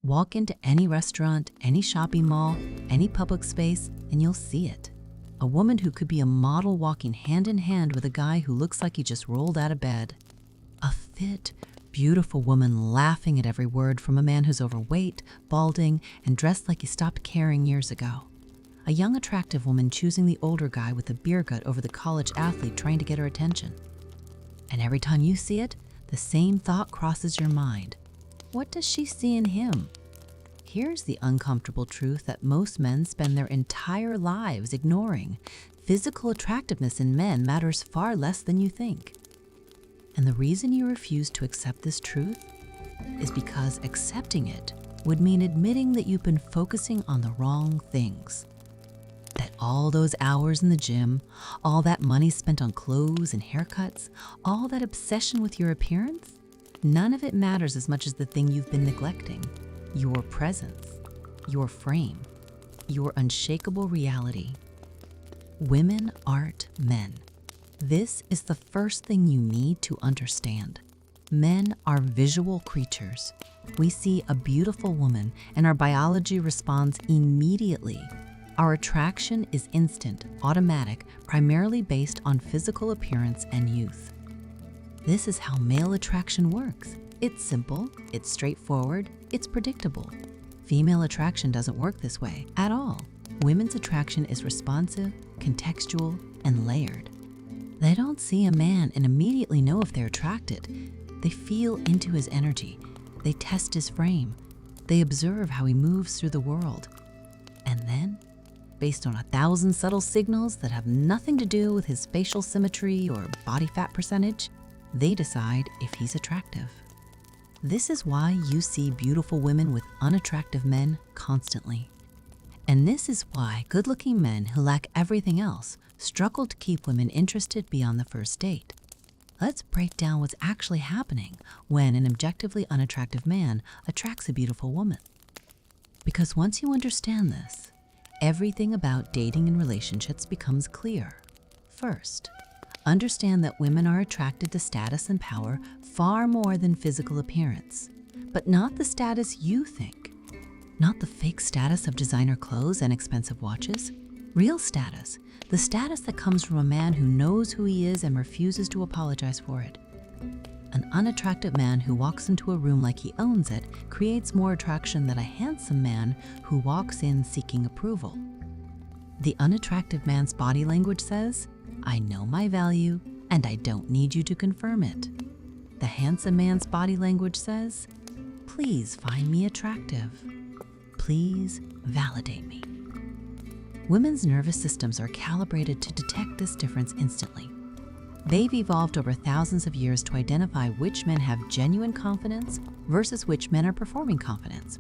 Walk into any restaurant, any shopping mall, any public space, and you'll see it. A woman who could be a model walking hand in hand with a guy who looks like he just rolled out of bed. A fit, beautiful woman laughing at every word from a man who's overweight, balding, and dressed like he stopped caring years ago. A young, attractive woman choosing the older guy with a beer gut over the college athlete trying to get her attention. And every time you see it, the same thought crosses your mind. What does she see in him? Here's the uncomfortable truth that most men spend their entire lives ignoring. Physical attractiveness in men matters far less than you think. And the reason you refuse to accept this truth is because accepting it would mean admitting that you've been focusing on the wrong things. That all those hours in the gym, all that money spent on clothes and haircuts, all that obsession with your appearance, none of it matters as much as the thing you've been neglecting: your presence, your frame, your unshakable reality. Women aren't men. This is the first thing you need to understand. Men are visual creatures. We see a beautiful woman and our biology responds immediately. Our attraction is instant, automatic, primarily based on physical appearance and youth. This is how male attraction works. It's simple, it's straightforward, it's predictable. Female attraction doesn't work this way at all. Women's attraction is responsive, contextual, and layered. They don't see a man and immediately know if they're attracted. They feel into his energy. They test his frame. They observe how he moves through the world. And then, based on 1,000 subtle signals that have nothing to do with his facial symmetry or body fat percentage, they decide if he's attractive. This is why you see beautiful women with unattractive men constantly. And this is why good-looking men who lack everything else struggle to keep women interested beyond the first date. Let's break down what's actually happening when an objectively unattractive man attracts a beautiful woman. Because once you understand this, everything about dating and relationships becomes clear. First, understand that women are attracted to status and power far more than physical appearance, but not the status you think. Not the fake status of designer clothes and expensive watches. Real status, the status that comes from a man who knows who he is and refuses to apologize for it. An unattractive man who walks into a room like he owns it creates more attraction than a handsome man who walks in seeking approval. The unattractive man's body language says, "I know my value and I don't need you to confirm it." The handsome man's body language says, "Please find me attractive. Please validate me." Women's nervous systems are calibrated to detect this difference instantly. They've evolved over thousands of years to identify which men have genuine confidence versus which men are performing confidence.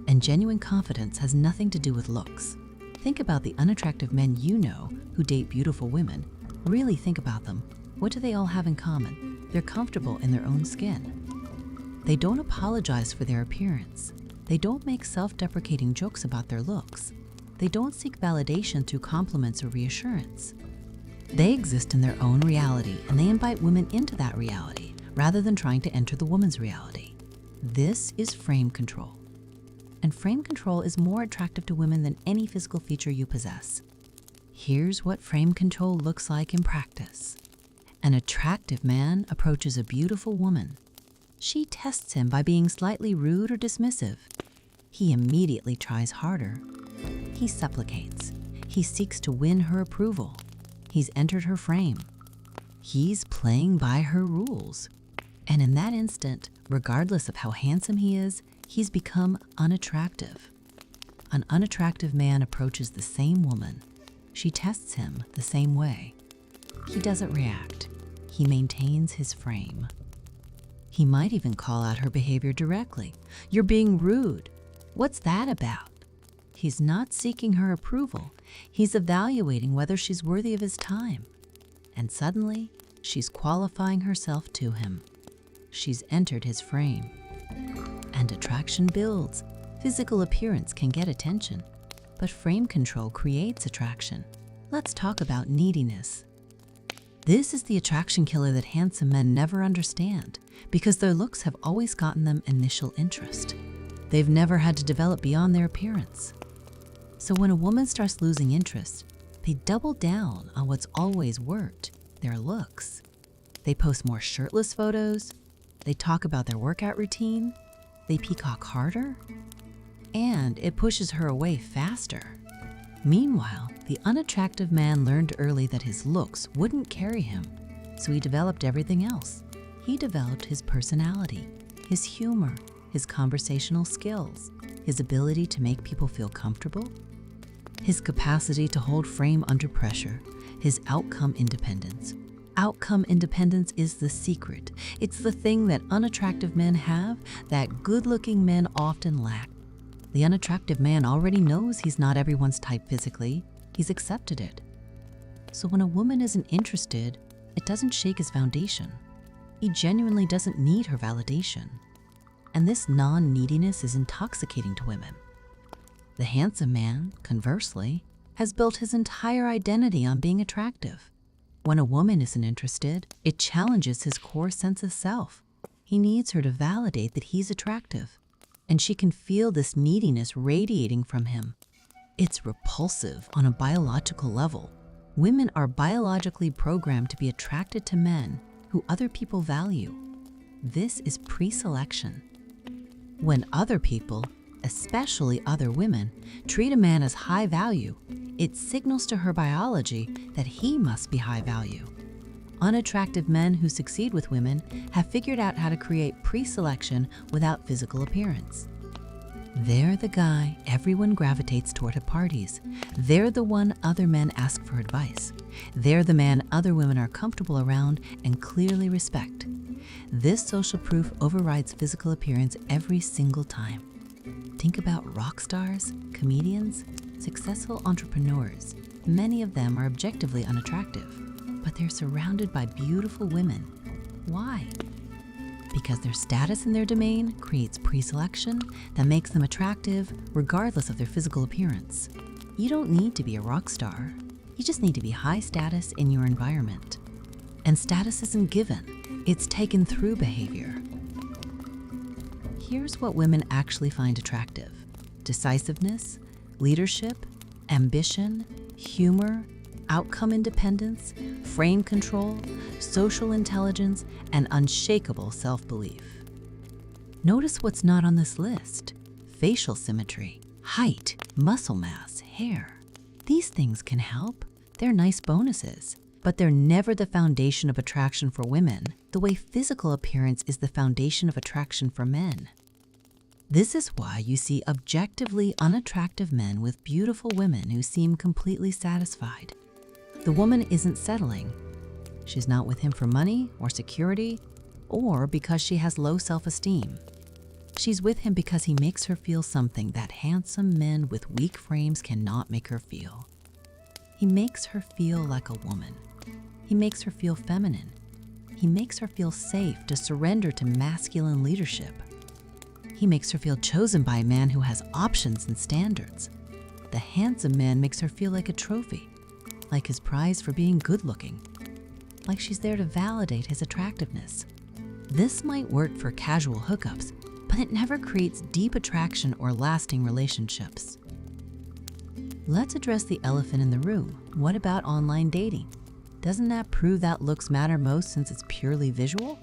And genuine confidence has nothing to do with looks. Think about the unattractive men you know who date beautiful women. Really think about them. What do they all have in common? They're comfortable in their own skin. They don't apologize for their appearance. They don't make self-deprecating jokes about their looks. They don't seek validation through compliments or reassurance. They exist in their own reality and they invite women into that reality rather than trying to enter the woman's reality. This is frame control. And frame control is more attractive to women than any physical feature you possess. Here's what frame control looks like in practice. An attractive man approaches a beautiful woman. She tests him by being slightly rude or dismissive. He immediately tries harder. He supplicates. He seeks to win her approval. He's entered her frame. He's playing by her rules. And in that instant, regardless of how handsome he is, he's become unattractive. An unattractive man approaches the same woman. She tests him the same way. He doesn't react. He maintains his frame. He might even call out her behavior directly. "You're being rude. What's that about?" He's not seeking her approval. He's evaluating whether she's worthy of his time. And suddenly, she's qualifying herself to him. She's entered his frame. And attraction builds. Physical appearance can get attention, but frame control creates attraction. Let's talk about neediness. This is the attraction killer that handsome men never understand because their looks have always gotten them initial interest. They've never had to develop beyond their appearance. So when a woman starts losing interest, they double down on what's always worked, their looks. They post more shirtless photos, they talk about their workout routine, they peacock harder, and it pushes her away faster. Meanwhile, the unattractive man learned early that his looks wouldn't carry him, so he developed everything else. He developed his personality, his humor, his conversational skills, his ability to make people feel comfortable, his capacity to hold frame under pressure, his outcome independence. Outcome independence is the secret. It's the thing that unattractive men have that good-looking men often lack. The unattractive man already knows he's not everyone's type physically. He's accepted it. So when a woman isn't interested, it doesn't shake his foundation. He genuinely doesn't need her validation. And this non-neediness is intoxicating to women. The handsome man, conversely, has built his entire identity on being attractive. When a woman isn't interested, it challenges his core sense of self. He needs her to validate that he's attractive, and she can feel this neediness radiating from him. It's repulsive on a biological level. Women are biologically programmed to be attracted to men who other people value. This is pre-selection. When other people, especially other women, treat a man as high value, it signals to her biology that he must be high value. Unattractive men who succeed with women have figured out how to create pre-selection without physical appearance. They're the guy everyone gravitates toward at parties. They're the one other men ask for advice. They're the man other women are comfortable around and clearly respect. This social proof overrides physical appearance every single time. Think about rock stars, comedians, successful entrepreneurs. Many of them are objectively unattractive, but they're surrounded by beautiful women. Why? Because their status in their domain creates pre-selection that makes them attractive regardless of their physical appearance. You don't need to be a rock star. You just need to be high status in your environment. And status isn't given, it's taken through behavior. Here's what women actually find attractive: decisiveness, leadership, ambition, humor, outcome independence, frame control, social intelligence, and unshakable self-belief. Notice what's not on this list: facial symmetry, height, muscle mass, hair. These things can help. They're nice bonuses, but they're never the foundation of attraction for women, the way physical appearance is the foundation of attraction for men. This is why you see objectively unattractive men with beautiful women who seem completely satisfied. The woman isn't settling. She's not with him for money or security or because she has low self-esteem. She's with him because he makes her feel something that handsome men with weak frames cannot make her feel. He makes her feel like a woman. He makes her feel feminine. He makes her feel safe to surrender to masculine leadership. He makes her feel chosen by a man who has options and standards. The handsome man makes her feel like a trophy, like his prize for being good-looking, like she's there to validate his attractiveness. This might work for casual hookups, but it never creates deep attraction or lasting relationships. Let's address the elephant in the room. What about online dating? Doesn't that prove that looks matter most since it's purely visual?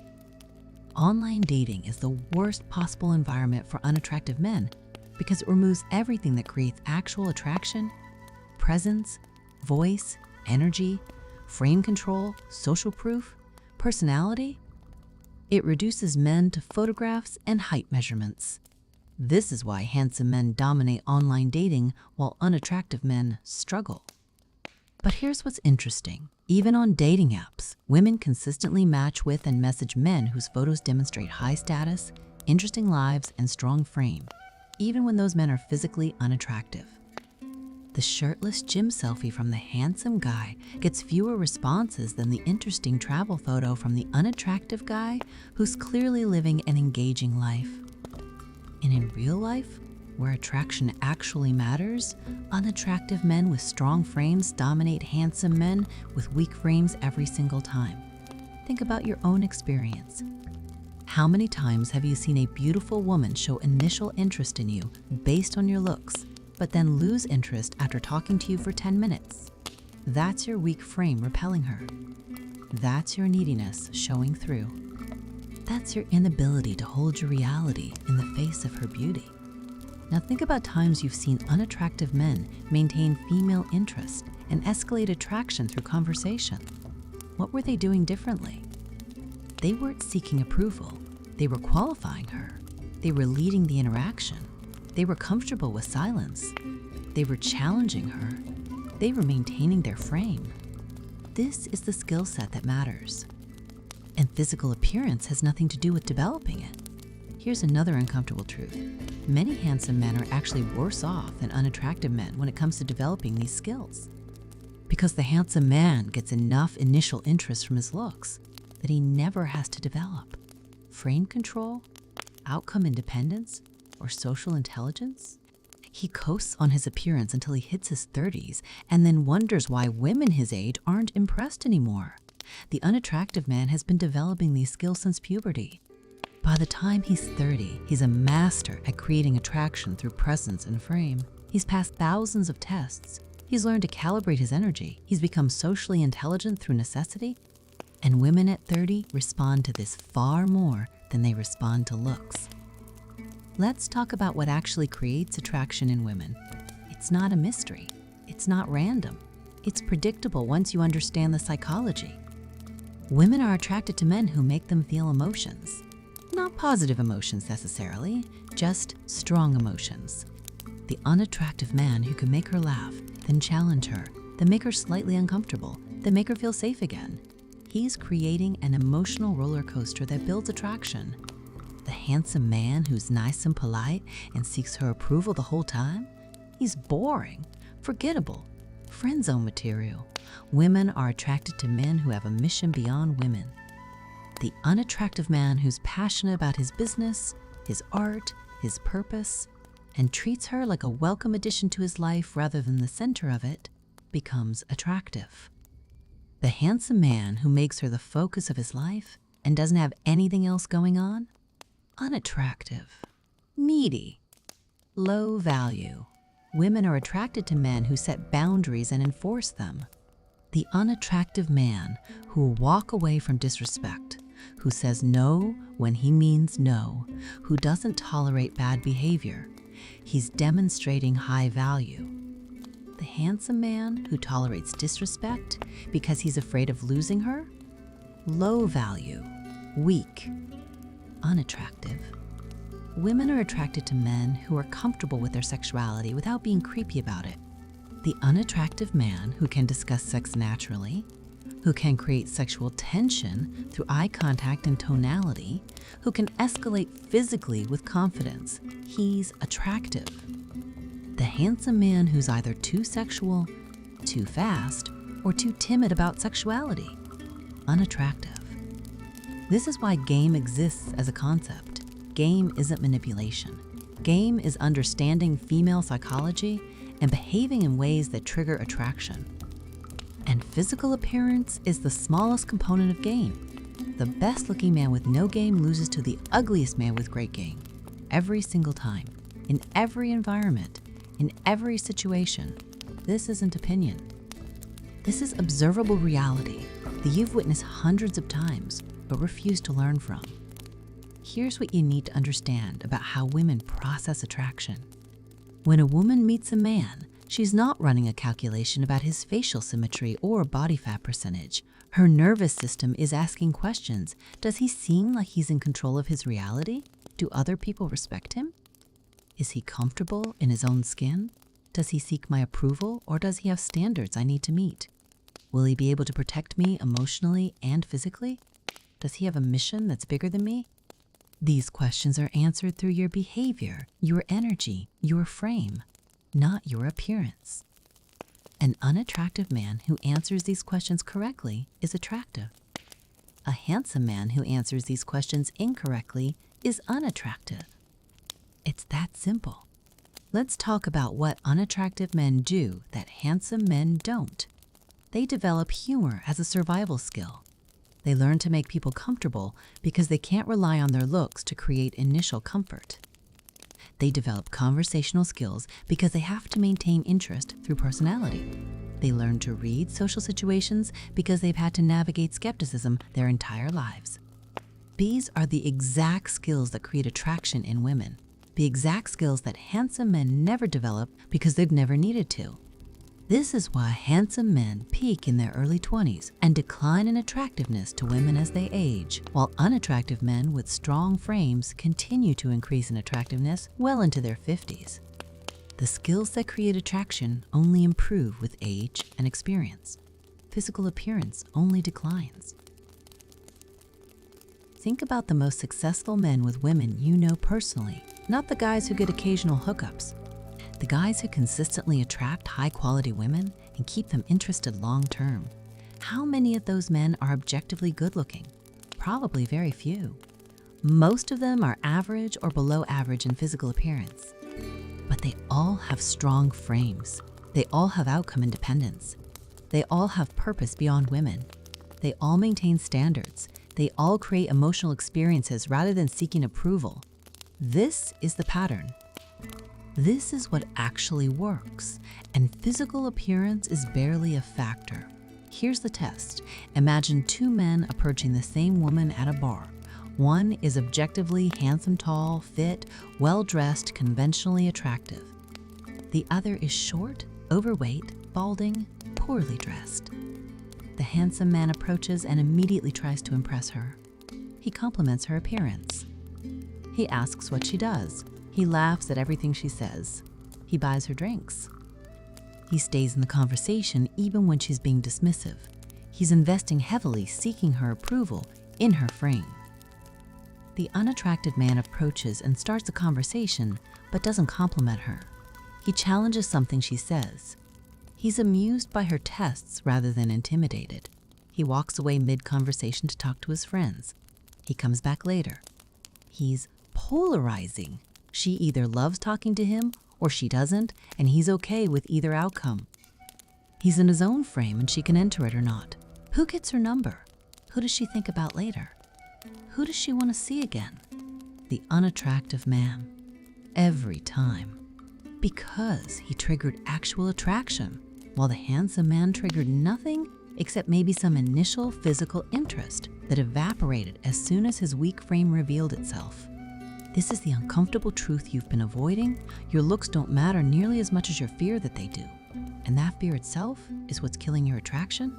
Online dating is the worst possible environment for unattractive men because it removes everything that creates actual attraction: presence, voice, energy, frame control, social proof, personality. It reduces men to photographs and height measurements. This is why handsome men dominate online dating while unattractive men struggle. But here's what's interesting. Even on dating apps, women consistently match with and message men whose photos demonstrate high status, interesting lives, and strong frame, even when those men are physically unattractive. The shirtless gym selfie from the handsome guy gets fewer responses than the interesting travel photo from the unattractive guy who's clearly living an engaging life. And in real life, where attraction actually matters, unattractive men with strong frames dominate handsome men with weak frames every single time. Think about your own experience. How many times have you seen a beautiful woman show initial interest in you based on your looks, but then lose interest after talking to you for 10 minutes? That's your weak frame repelling her. That's your neediness showing through. That's your inability to hold your reality in the face of her beauty. Now think about times you've seen unattractive men maintain female interest and escalate attraction through conversation. What were they doing differently? They weren't seeking approval. They were qualifying her. They were leading the interaction. They were comfortable with silence. They were challenging her. They were maintaining their frame. This is the skill set that matters. And physical appearance has nothing to do with developing it. Here's another uncomfortable truth. Many handsome men are actually worse off than unattractive men when it comes to developing these skills. Because the handsome man gets enough initial interest from his looks that he never has to develop frame control, outcome independence, or social intelligence. He coasts on his appearance until he hits his 30s and then wonders why women his age aren't impressed anymore. The unattractive man has been developing these skills since puberty. By the time he's 30, he's a master at creating attraction through presence and frame. He's passed thousands of tests. He's learned to calibrate his energy. He's become socially intelligent through necessity. And women at 30 respond to this far more than they respond to looks. Let's talk about what actually creates attraction in women. It's not a mystery. It's not random. It's predictable once you understand the psychology. Women are attracted to men who make them feel emotions. Not positive emotions necessarily, just strong emotions. The unattractive man who can make her laugh, then challenge her, then make her slightly uncomfortable, then make her feel safe again. He's creating an emotional roller coaster that builds attraction. The handsome man who's nice and polite and seeks her approval the whole time? He's boring, forgettable, friend zone material. Women are attracted to men who have a mission beyond women. The unattractive man who's passionate about his business, his art, his purpose, and treats her like a welcome addition to his life rather than the center of it, becomes attractive. The handsome man who makes her the focus of his life and doesn't have anything else going on? Unattractive, needy, low value. Women are attracted to men who set boundaries and enforce them. The unattractive man who will walk away from disrespect, who says no when he means no, who doesn't tolerate bad behavior. He's demonstrating high value. The handsome man who tolerates disrespect because he's afraid of losing her? Low value, weak, unattractive. Women are attracted to men who are comfortable with their sexuality without being creepy about it. The unattractive man who can discuss sex naturally, who can create sexual tension through eye contact and tonality, who can escalate physically with confidence. He's attractive. The handsome man who's either too sexual, too fast, or too timid about sexuality. Unattractive. This is why game exists as a concept. Game isn't manipulation. Game is understanding female psychology and behaving in ways that trigger attraction. And physical appearance is the smallest component of game. The best looking man with no game loses to the ugliest man with great game. Every single time, in every environment, in every situation. This isn't opinion. This is observable reality that you've witnessed hundreds of times but refuse to learn from. Here's what you need to understand about how women process attraction. When a woman meets a man, she's not running a calculation about his facial symmetry or body fat percentage. Her nervous system is asking questions. Does he seem like he's in control of his reality? Do other people respect him? Is he comfortable in his own skin? Does he seek my approval, or does he have standards I need to meet? Will he be able to protect me emotionally and physically? Does he have a mission that's bigger than me? These questions are answered through your behavior, your energy, your frame, not your appearance. An unattractive man who answers these questions correctly is attractive. A handsome man who answers these questions incorrectly is unattractive. It's that simple. Let's talk about what unattractive men do that handsome men don't. They develop humor as a survival skill. They learn to make people comfortable because they can't rely on their looks to create initial comfort. They develop conversational skills because they have to maintain interest through personality. They learn to read social situations because they've had to navigate skepticism their entire lives. These are the exact skills that create attraction in women, the exact skills that handsome men never develop because they've never needed to. This is why handsome men peak in their early 20s and decline in attractiveness to women as they age, while unattractive men with strong frames continue to increase in attractiveness well into their 50s. The skills that create attraction only improve with age and experience. Physical appearance only declines. Think about the most successful men with women you know personally, not the guys who get occasional hookups. The guys who consistently attract high-quality women and keep them interested long-term. How many of those men are objectively good-looking? Probably very few. Most of them are average or below average in physical appearance. But they all have strong frames. They all have outcome independence. They all have purpose beyond women. They all maintain standards. They all create emotional experiences rather than seeking approval. This is the pattern. This is what actually works, and physical appearance is barely a factor. Here's the test. Imagine two men approaching the same woman at a bar. One is objectively handsome, tall, fit, well-dressed, conventionally attractive. The other is short, overweight, balding, poorly dressed. The handsome man approaches and immediately tries to impress her. He compliments her appearance. He asks what she does. He laughs at everything she says. He buys her drinks. He stays in the conversation even when she's being dismissive. He's investing heavily seeking her approval in her frame. The unattractive man approaches and starts a conversation but doesn't compliment her. He challenges something she says. He's amused by her tests rather than intimidated. He walks away mid-conversation to talk to his friends. He comes back later. He's polarizing. She either loves talking to him or she doesn't, and he's okay with either outcome. He's in his own frame and she can enter it or not. Who gets her number? Who does she think about later? Who does she want to see again? The unattractive man. Every time. Because he triggered actual attraction, while the handsome man triggered nothing except maybe some initial physical interest that evaporated as soon as his weak frame revealed itself. This is the uncomfortable truth you've been avoiding. Your looks don't matter nearly as much as your fear that they do. And that fear itself is what's killing your attraction.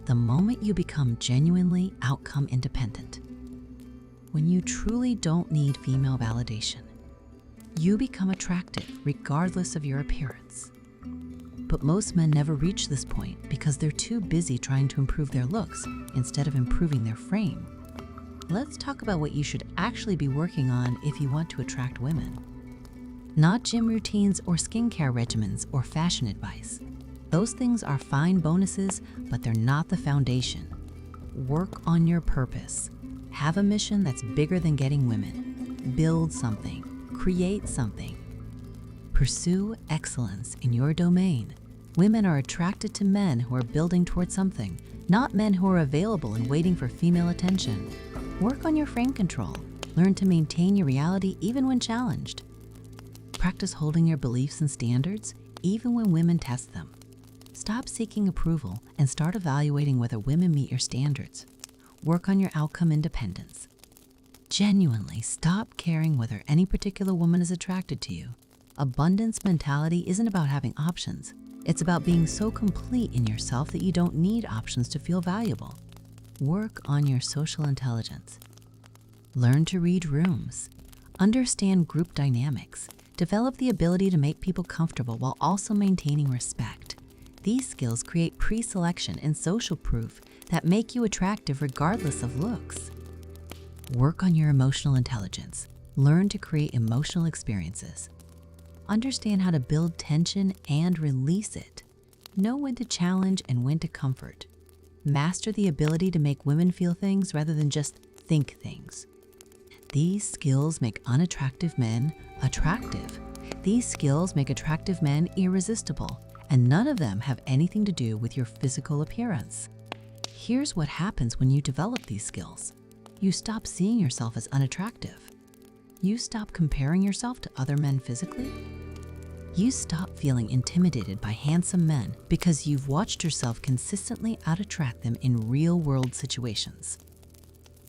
The moment you become genuinely outcome independent, when you truly don't need female validation, you become attractive regardless of your appearance. But most men never reach this point because they're too busy trying to improve their looks instead of improving their frame. Let's talk about what you should actually be working on if you want to attract women. Not gym routines or skincare regimens or fashion advice. Those things are fine bonuses, but they're not the foundation. Work on your purpose. Have a mission that's bigger than getting women. Build something. Create something. Pursue excellence in your domain. Women are attracted to men who are building towards something, not men who are available and waiting for female attention. Work on your frame control. Learn to maintain your reality even when challenged. Practice holding your beliefs and standards even when women test them. Stop seeking approval and start evaluating whether women meet your standards. Work on your outcome independence. Genuinely stop caring whether any particular woman is attracted to you. Abundance mentality isn't about having options. It's about being so complete in yourself that you don't need options to feel valuable. Work on your social intelligence. Learn to read rooms. Understand group dynamics. Develop the ability to make people comfortable while also maintaining respect. These skills create pre-selection and social proof that make you attractive regardless of looks. Work on your emotional intelligence. Learn to create emotional experiences. Understand how to build tension and release it. Know when to challenge and when to comfort. Master the ability to make women feel things rather than just think things. These skills make unattractive men attractive. These skills make attractive men irresistible, and none of them have anything to do with your physical appearance. Here's what happens when you develop these skills. You stop seeing yourself as unattractive. You stop comparing yourself to other men physically. You stop feeling intimidated by handsome men because you've watched yourself consistently out-attract them in real-world situations.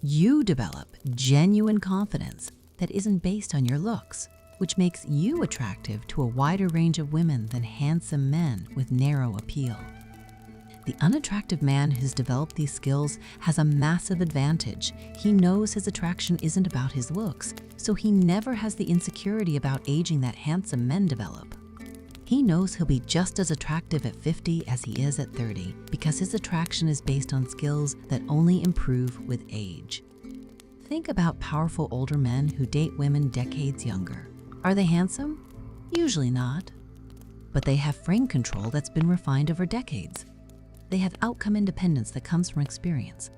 You develop genuine confidence that isn't based on your looks, which makes you attractive to a wider range of women than handsome men with narrow appeal. The unattractive man who's developed these skills has a massive advantage. He knows his attraction isn't about his looks, so he never has the insecurity about aging that handsome men develop. He knows he'll be just as attractive at 50 as he is at 30 because his attraction is based on skills that only improve with age. Think about powerful older men who date women decades younger. Are they handsome? Usually not. But they have frame control that's been refined over decades. They have outcome independence that comes from experience.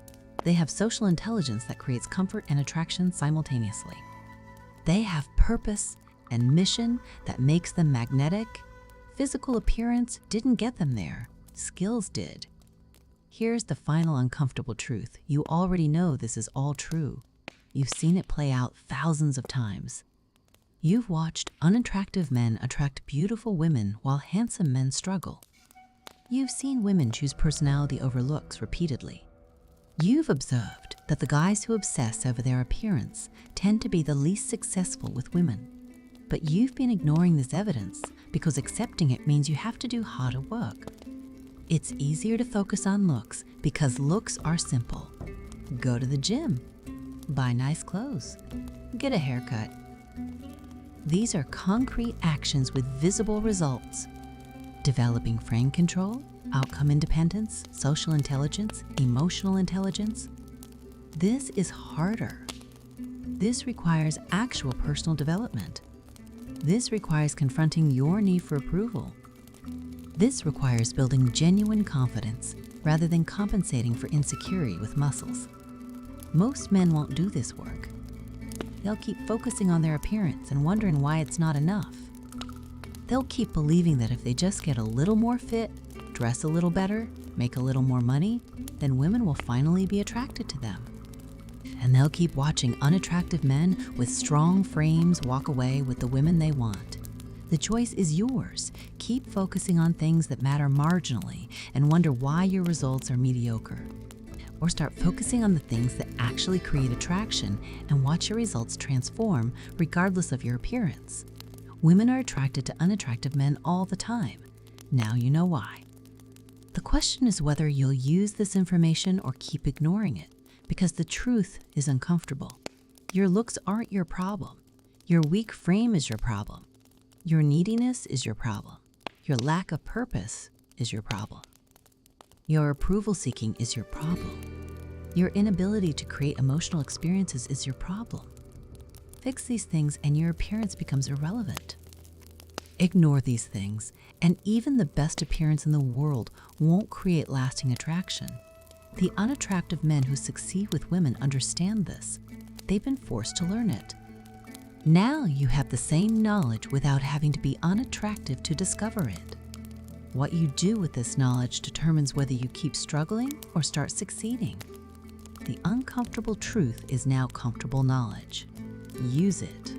They have social intelligence that creates comfort and attraction simultaneously. They have purpose and mission that makes them magnetic. Physical appearance didn't get them there. Skills did. Here's the final uncomfortable truth. You already know this is all true. You've seen it play out thousands of times. You've watched unattractive men attract beautiful women while handsome men struggle. You've seen women choose personality over looks repeatedly. You've observed that the guys who obsess over their appearance tend to be the least successful with women. But you've been ignoring this evidence because accepting it means you have to do harder work. It's easier to focus on looks because looks are simple. Go to the gym, buy nice clothes, get a haircut. These are concrete actions with visible results. Developing frame control, outcome independence, social intelligence, emotional intelligence. This is harder. This requires actual personal development. This requires confronting your need for approval. This requires building genuine confidence rather than compensating for insecurity with muscles. Most men won't do this work. They'll keep focusing on their appearance and wondering why it's not enough. They'll keep believing that if they just get a little more fit, dress a little better, make a little more money, then women will finally be attracted to them. And they'll keep watching unattractive men with strong frames walk away with the women they want. The choice is yours. Keep focusing on things that matter marginally and wonder why your results are mediocre. Or start focusing on the things that actually create attraction and watch your results transform regardless of your appearance. Women are attracted to unattractive men all the time. Now you know why. The question is whether you'll use this information or keep ignoring it, because the truth is uncomfortable. Your looks aren't your problem. Your weak frame is your problem. Your neediness is your problem. Your lack of purpose is your problem. Your approval seeking is your problem. Your inability to create emotional experiences is your problem. Fix these things and your appearance becomes irrelevant. Ignore these things, and even the best appearance in the world won't create lasting attraction. The unattractive men who succeed with women understand this. They've been forced to learn it. Now you have the same knowledge without having to be unattractive to discover it. What you do with this knowledge determines whether you keep struggling or start succeeding. The uncomfortable truth is now comfortable knowledge. Use it.